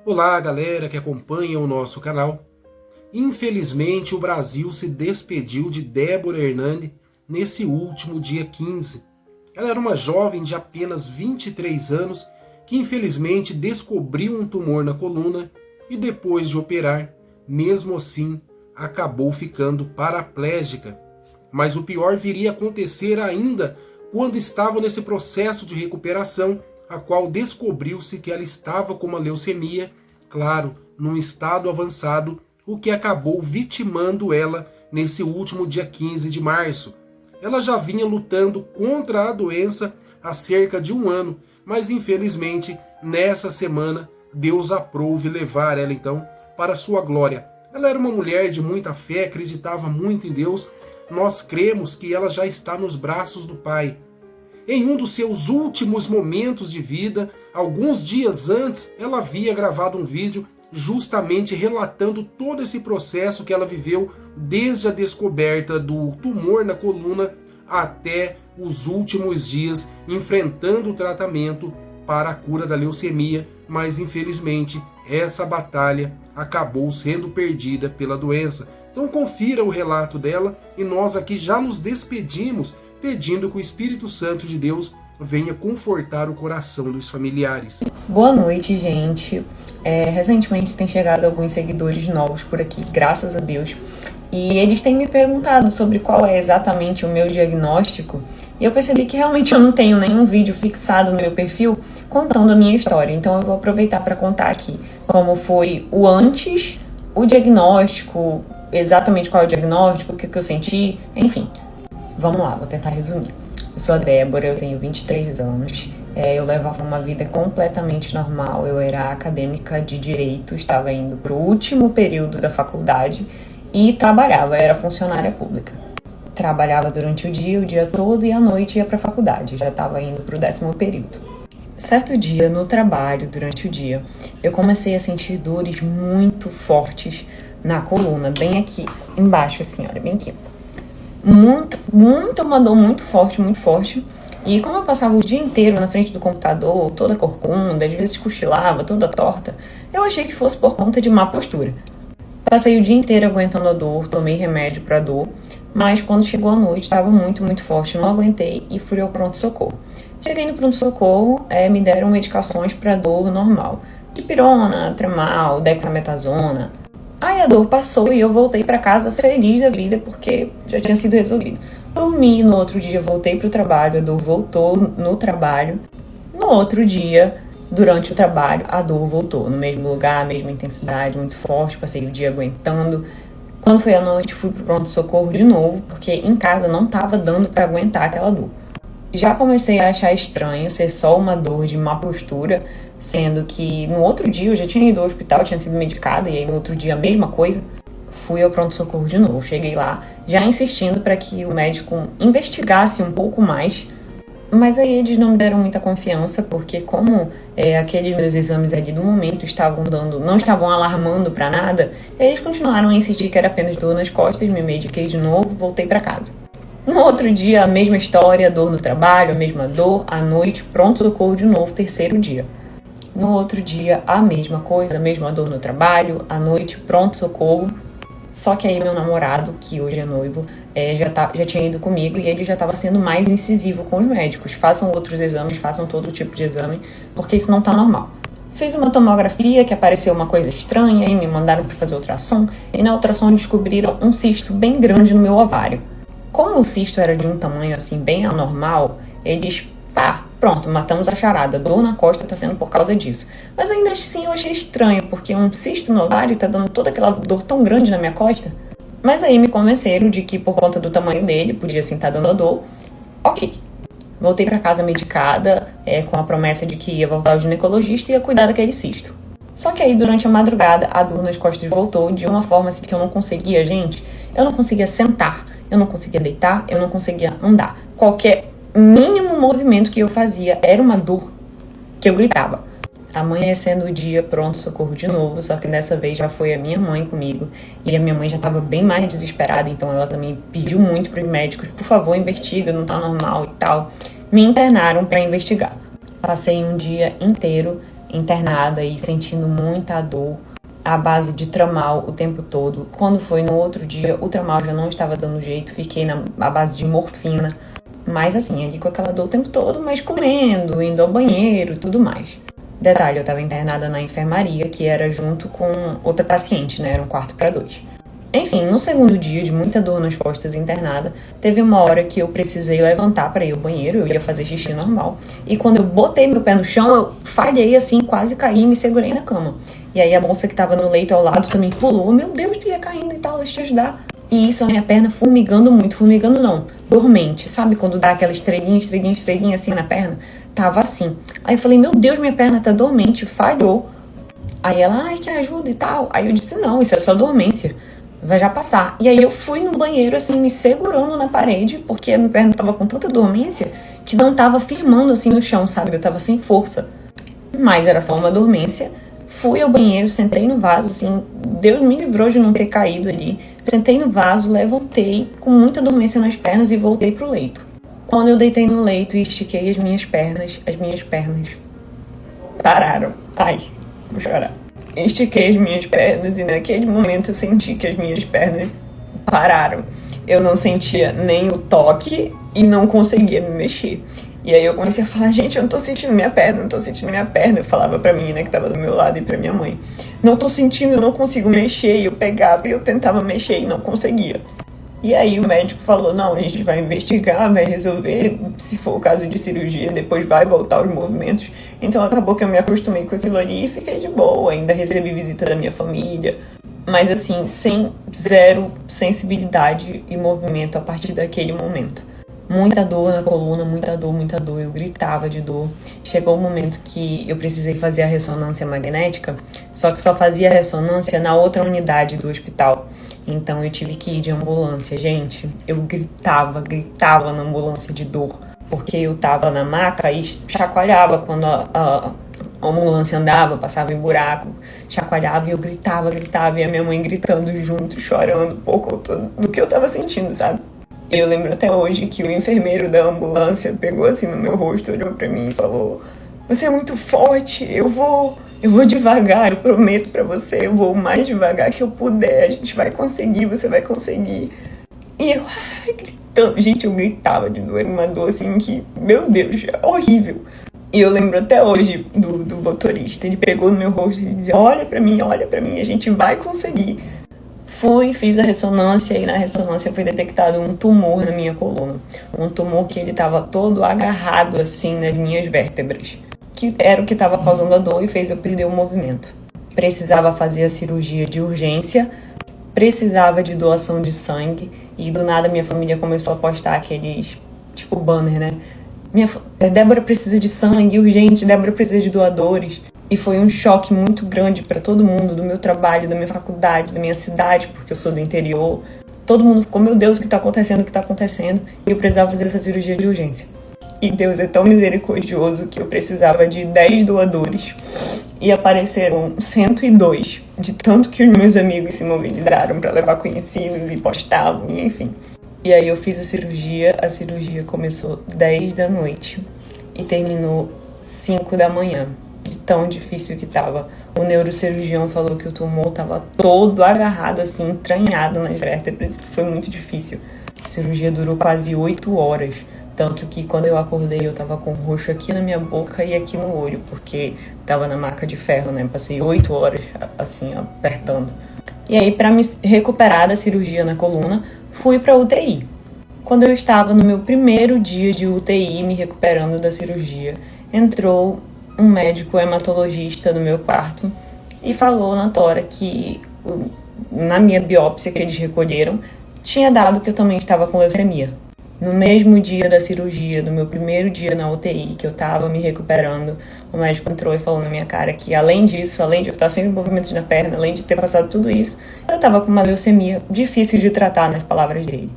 Olá, galera que acompanha o nosso canal. Infelizmente, o Brasil se despediu de Débora Hernandes nesse último dia 15. Ela era uma jovem de apenas 23 anos que infelizmente descobriu um tumor na coluna e depois de operar, mesmo assim, acabou ficando paraplégica. Mas o pior viria a acontecer ainda quando estava nesse processo de recuperação, a qual descobriu-se que ela estava com uma leucemia, claro, num estado avançado, o que acabou vitimando ela nesse último dia 15 de março. Ela já vinha lutando contra a doença há cerca de um ano, mas infelizmente nessa semana Deus aprove levar ela então para a sua glória. Ela era uma mulher de muita fé, acreditava muito em Deus. Nós cremos que ela já está nos braços do Pai. Em um dos seus últimos momentos de vida, alguns dias antes, ela havia gravado um vídeo justamente relatando todo esse processo que ela viveu desde a descoberta do tumor na coluna até os últimos dias, enfrentando o tratamento para a cura da leucemia, mas infelizmente essa batalha acabou sendo perdida pela doença. Então confira o relato dela e nós aqui já nos despedimos pedindo que o Espírito Santo de Deus venha confortar o coração dos familiares. Boa noite, gente. Recentemente tem chegado alguns seguidores novos por aqui, graças a Deus. E eles têm me perguntado sobre qual é exatamente o meu diagnóstico. E eu percebi que realmente eu não tenho nenhum vídeo fixado no meu perfil contando a minha história. Então eu vou aproveitar para contar aqui como foi o antes, o diagnóstico, exatamente qual é o diagnóstico, o que eu senti, enfim. Vamos lá, vou tentar resumir. Eu sou a Débora, eu tenho 23 anos, eu levava uma vida completamente normal, eu era acadêmica de Direito, estava indo para o último período da faculdade e trabalhava, era funcionária pública. Trabalhava durante o dia todo e à noite ia para a faculdade, já estava indo para o 10º período. Certo dia, no trabalho, durante o dia, eu comecei a sentir dores muito fortes na coluna, bem aqui embaixo assim, olha, bem aqui. Uma dor muito forte. E como eu passava o dia inteiro na frente do computador, toda corcunda, às vezes cochilava, toda torta, eu achei que fosse por conta de má postura. Passei o dia inteiro aguentando a dor, tomei remédio para dor, mas quando chegou a noite estava muito forte, não aguentei e fui ao pronto-socorro. Cheguei no pronto-socorro, me deram medicações para dor normal, dipirona, Tremal, dexametasona. Aí a dor passou e eu voltei para casa feliz da vida porque já tinha sido resolvido. Dormi, no outro dia voltei para o trabalho, a dor voltou no trabalho. No outro dia, durante o trabalho, a dor voltou no mesmo lugar, a mesma intensidade, muito forte, passei o dia aguentando. Quando foi à noite, fui pro pronto-socorro de novo, porque em casa não estava dando para aguentar aquela dor. Já comecei a achar estranho ser só uma dor de má postura, sendo que no outro dia eu já tinha ido ao hospital, tinha sido medicada, e aí no outro dia a mesma coisa. Fui ao pronto-socorro de novo, cheguei lá já insistindo para que o médico investigasse um pouco mais, mas aí eles não me deram muita confiança, porque como aqueles meus exames ali do momento não estavam alarmando para nada, eles continuaram a insistir que era apenas dor nas costas, me mediquei de novo, voltei para casa. No outro dia, a mesma história, dor no trabalho, a mesma dor, à noite, pronto-socorro de novo, 3º dia. No outro dia, a mesma coisa, a mesma dor no trabalho, à noite, pronto-socorro. Só que aí meu namorado, que hoje é noivo, já tinha ido comigo e ele já estava sendo mais incisivo com os médicos. Façam outros exames, façam todo tipo de exame, porque isso não está normal. Fiz uma tomografia que apareceu uma coisa estranha e me mandaram para fazer ultrassom. E na ultrassom descobriram um cisto bem grande no meu ovário. Como o cisto era de um tamanho assim bem anormal, eles, pronto, matamos a charada. Dor na costa está sendo por causa disso. Mas ainda assim eu achei estranho, porque um cisto no ovário está dando toda aquela dor tão grande na minha costa. Mas aí me convenceram de que por conta do tamanho dele, podia sim estar dando a dor. Ok. Voltei para casa medicada, com a promessa de que ia voltar ao ginecologista e ia cuidar daquele cisto. Só que aí durante a madrugada a dor nas costas voltou de uma forma assim que eu não conseguia, eu não conseguia sentar, eu não conseguia deitar, eu não conseguia andar. Qualquer mínimo movimento que eu fazia era uma dor que eu gritava. Amanhecendo o dia, pronto-socorro de novo, só que dessa vez já foi a minha mãe comigo. E a minha mãe já estava bem mais desesperada, então ela também pediu muito para os médicos, por favor, investiga, não tá normal e tal. Me internaram para investigar. Passei um dia inteiro internada e sentindo muita dor, à base de tramal o tempo todo. Quando foi no outro dia, o tramal já não estava dando jeito, fiquei à base de morfina, mas assim, ali com aquela dor o tempo todo, mas comendo, indo ao banheiro e tudo mais. Detalhe, eu estava internada na enfermaria, que era junto com outra paciente, né? Era um quarto para 2. Enfim, no segundo dia, de muita dor nas costas internada, teve uma hora que eu precisei levantar para ir ao banheiro, eu ia fazer xixi normal. E quando eu botei meu pé no chão, eu falhei assim, quase caí e me segurei na cama. E aí a moça que estava no leito ao lado também pulou, meu Deus, tu ia caindo e tal, deixa eu te ajudar. E isso, a minha perna formigando muito, formigando não, dormente, sabe quando dá aquela estrelinha assim na perna? Tava assim. Aí eu falei, meu Deus, minha perna tá dormente, falhou. Aí ela, ai, que ajuda e tal. Aí eu disse, não, isso é só dormência, vai já passar. E aí eu fui no banheiro, assim, me segurando na parede, porque a minha perna tava com tanta dormência que não tava firmando, assim, no chão, sabe? Eu tava sem força. Mas era só uma dormência. Fui ao banheiro, sentei no vaso, assim, Deus me livrou de não ter caído ali. Sentei no vaso, levantei com muita dormência nas pernas e voltei pro leito. Quando eu deitei no leito e estiquei as minhas pernas pararam. Ai, vou chorar. Estiquei as minhas pernas e naquele momento eu senti que as minhas pernas pararam. Eu não sentia nem o toque e não conseguia me mexer. E aí eu comecei a falar, gente, eu não tô sentindo minha perna, não tô sentindo minha perna. Eu falava pra menina que tava do meu lado e pra minha mãe. Não tô sentindo, eu não consigo mexer. E eu pegava e eu tentava mexer e não conseguia. E aí o médico falou, não, a gente vai investigar, vai resolver, se for o caso de cirurgia, depois vai voltar os movimentos. Então acabou que eu me acostumei com aquilo ali e fiquei de boa, ainda recebi visita da minha família. Mas assim, sem zero sensibilidade e movimento a partir daquele momento. Muita dor na coluna, muita dor, eu gritava de dor. Chegou o momento que eu precisei fazer a ressonância magnética, só que só fazia a ressonância na outra unidade do hospital. Então eu tive que ir de ambulância. Gente, eu gritava na ambulância de dor, porque eu tava na maca e chacoalhava quando a ambulância andava, passava em buraco, chacoalhava e eu gritava, e a minha mãe gritando junto, chorando um pouco do que eu tava sentindo, sabe? Eu lembro até hoje que o enfermeiro da ambulância pegou assim no meu rosto, olhou pra mim e falou, você é muito forte, eu vou devagar, eu prometo pra você, eu vou o mais devagar que eu puder, a gente vai conseguir, você vai conseguir. E eu, gritando, gente, eu gritava de dor, uma dor assim que, meu Deus, é horrível. E eu lembro até hoje do motorista, ele pegou no meu rosto e dizia, olha pra mim, a gente vai conseguir. Fui, fiz a ressonância e na ressonância foi detectado um tumor na minha coluna. Um tumor que ele estava todo agarrado assim nas minhas vértebras, que era o que estava causando a dor e fez eu perder o movimento. Precisava fazer a cirurgia de urgência, precisava de doação de sangue e do nada minha família começou a postar aqueles, tipo banner, né? Débora precisa de sangue urgente, Débora precisa de doadores. E foi um choque muito grande para todo mundo, do meu trabalho, da minha faculdade, da minha cidade, porque eu sou do interior. Todo mundo ficou, meu Deus, o que tá acontecendo? E eu precisava fazer essa cirurgia de urgência. E Deus é tão misericordioso que eu precisava de 10 doadores. E apareceram 102, de tanto que os meus amigos se mobilizaram para levar conhecidos e postavam, e enfim. E aí eu fiz a cirurgia começou 10 da noite e terminou 5 da manhã. De tão difícil que tava. O neurocirurgião falou que o tumor tava todo agarrado, assim, entranhado nas vértebras, que foi muito difícil. A cirurgia durou quase 8 horas. Tanto que quando eu acordei, eu tava com roxo aqui na minha boca e aqui no olho, porque tava na maca de ferro, né? Passei 8 horas, assim, apertando. E aí, pra me recuperar da cirurgia na coluna, fui pra UTI. Quando eu estava no meu primeiro dia de UTI, me recuperando da cirurgia, entrou um médico hematologista no meu quarto e falou na tora que na minha biópsia que eles recolheram tinha dado que eu também estava com leucemia. No mesmo dia da cirurgia, no meu primeiro dia na UTI, que eu estava me recuperando, o médico entrou e falou na minha cara que além disso, além de eu estar sem movimentos na perna, além de ter passado tudo isso, eu estava com uma leucemia difícil de tratar, nas palavras dele.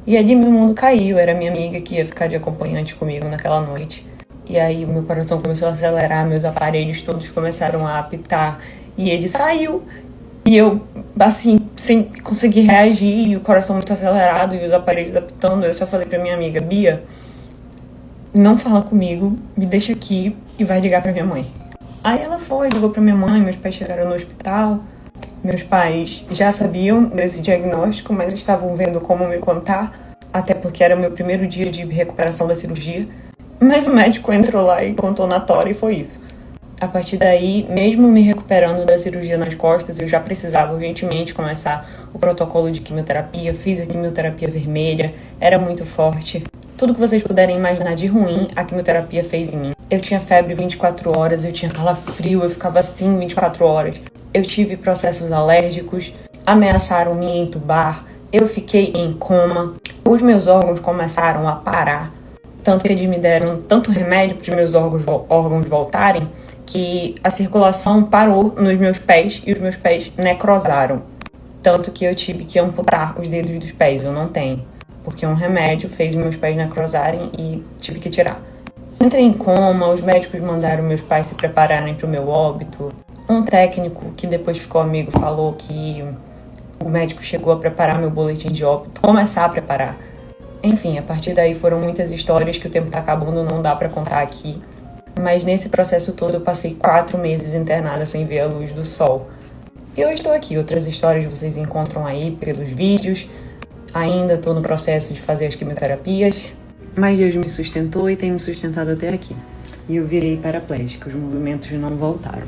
E ali meu mundo caiu, era minha amiga que ia ficar de acompanhante comigo naquela noite. E aí o meu coração começou a acelerar, meus aparelhos todos começaram a apitar. E ele saiu. E eu, assim, sem conseguir reagir, e o coração muito acelerado, e os aparelhos apitando. Eu só falei pra minha amiga, Bia, não fala comigo, me deixa aqui e vai ligar pra minha mãe. Aí ela foi, ligou pra minha mãe, meus pais chegaram no hospital. Meus pais já sabiam desse diagnóstico, mas estavam vendo como me contar, até porque era o meu primeiro dia de recuperação da cirurgia. Mas o médico entrou lá e contou na tora e foi isso. A partir daí, mesmo me recuperando da cirurgia nas costas, eu já precisava urgentemente começar o protocolo de quimioterapia. Fiz a quimioterapia vermelha, era muito forte. Tudo que vocês puderem imaginar de ruim, a quimioterapia fez em mim. Eu tinha febre 24 horas, eu tinha calafrio, eu ficava assim 24 horas. Eu tive processos alérgicos, ameaçaram me entubar, eu fiquei em coma. Os meus órgãos começaram a parar, tanto que eles me deram tanto remédio para os meus órgãos voltarem, que a circulação parou nos meus pés e os meus pés necrosaram. Tanto que eu tive que amputar os dedos dos pés, eu não tenho. Porque um remédio fez meus pés necrosarem e tive que tirar. Entrei em coma, os médicos mandaram meus pais se prepararem para o meu óbito. Um técnico que depois ficou amigo falou que o médico chegou a preparar meu boletim de óbito, começar a preparar. Enfim, a partir daí foram muitas histórias que o tempo tá acabando, não dá para contar aqui. Mas nesse processo todo eu passei 4 meses internada sem ver a luz do sol. E hoje estou aqui. Outras histórias vocês encontram aí pelos vídeos. Ainda estou no processo de fazer as quimioterapias. Mas Deus me sustentou e tem me sustentado até aqui. E eu virei paraplégica, os movimentos não voltaram.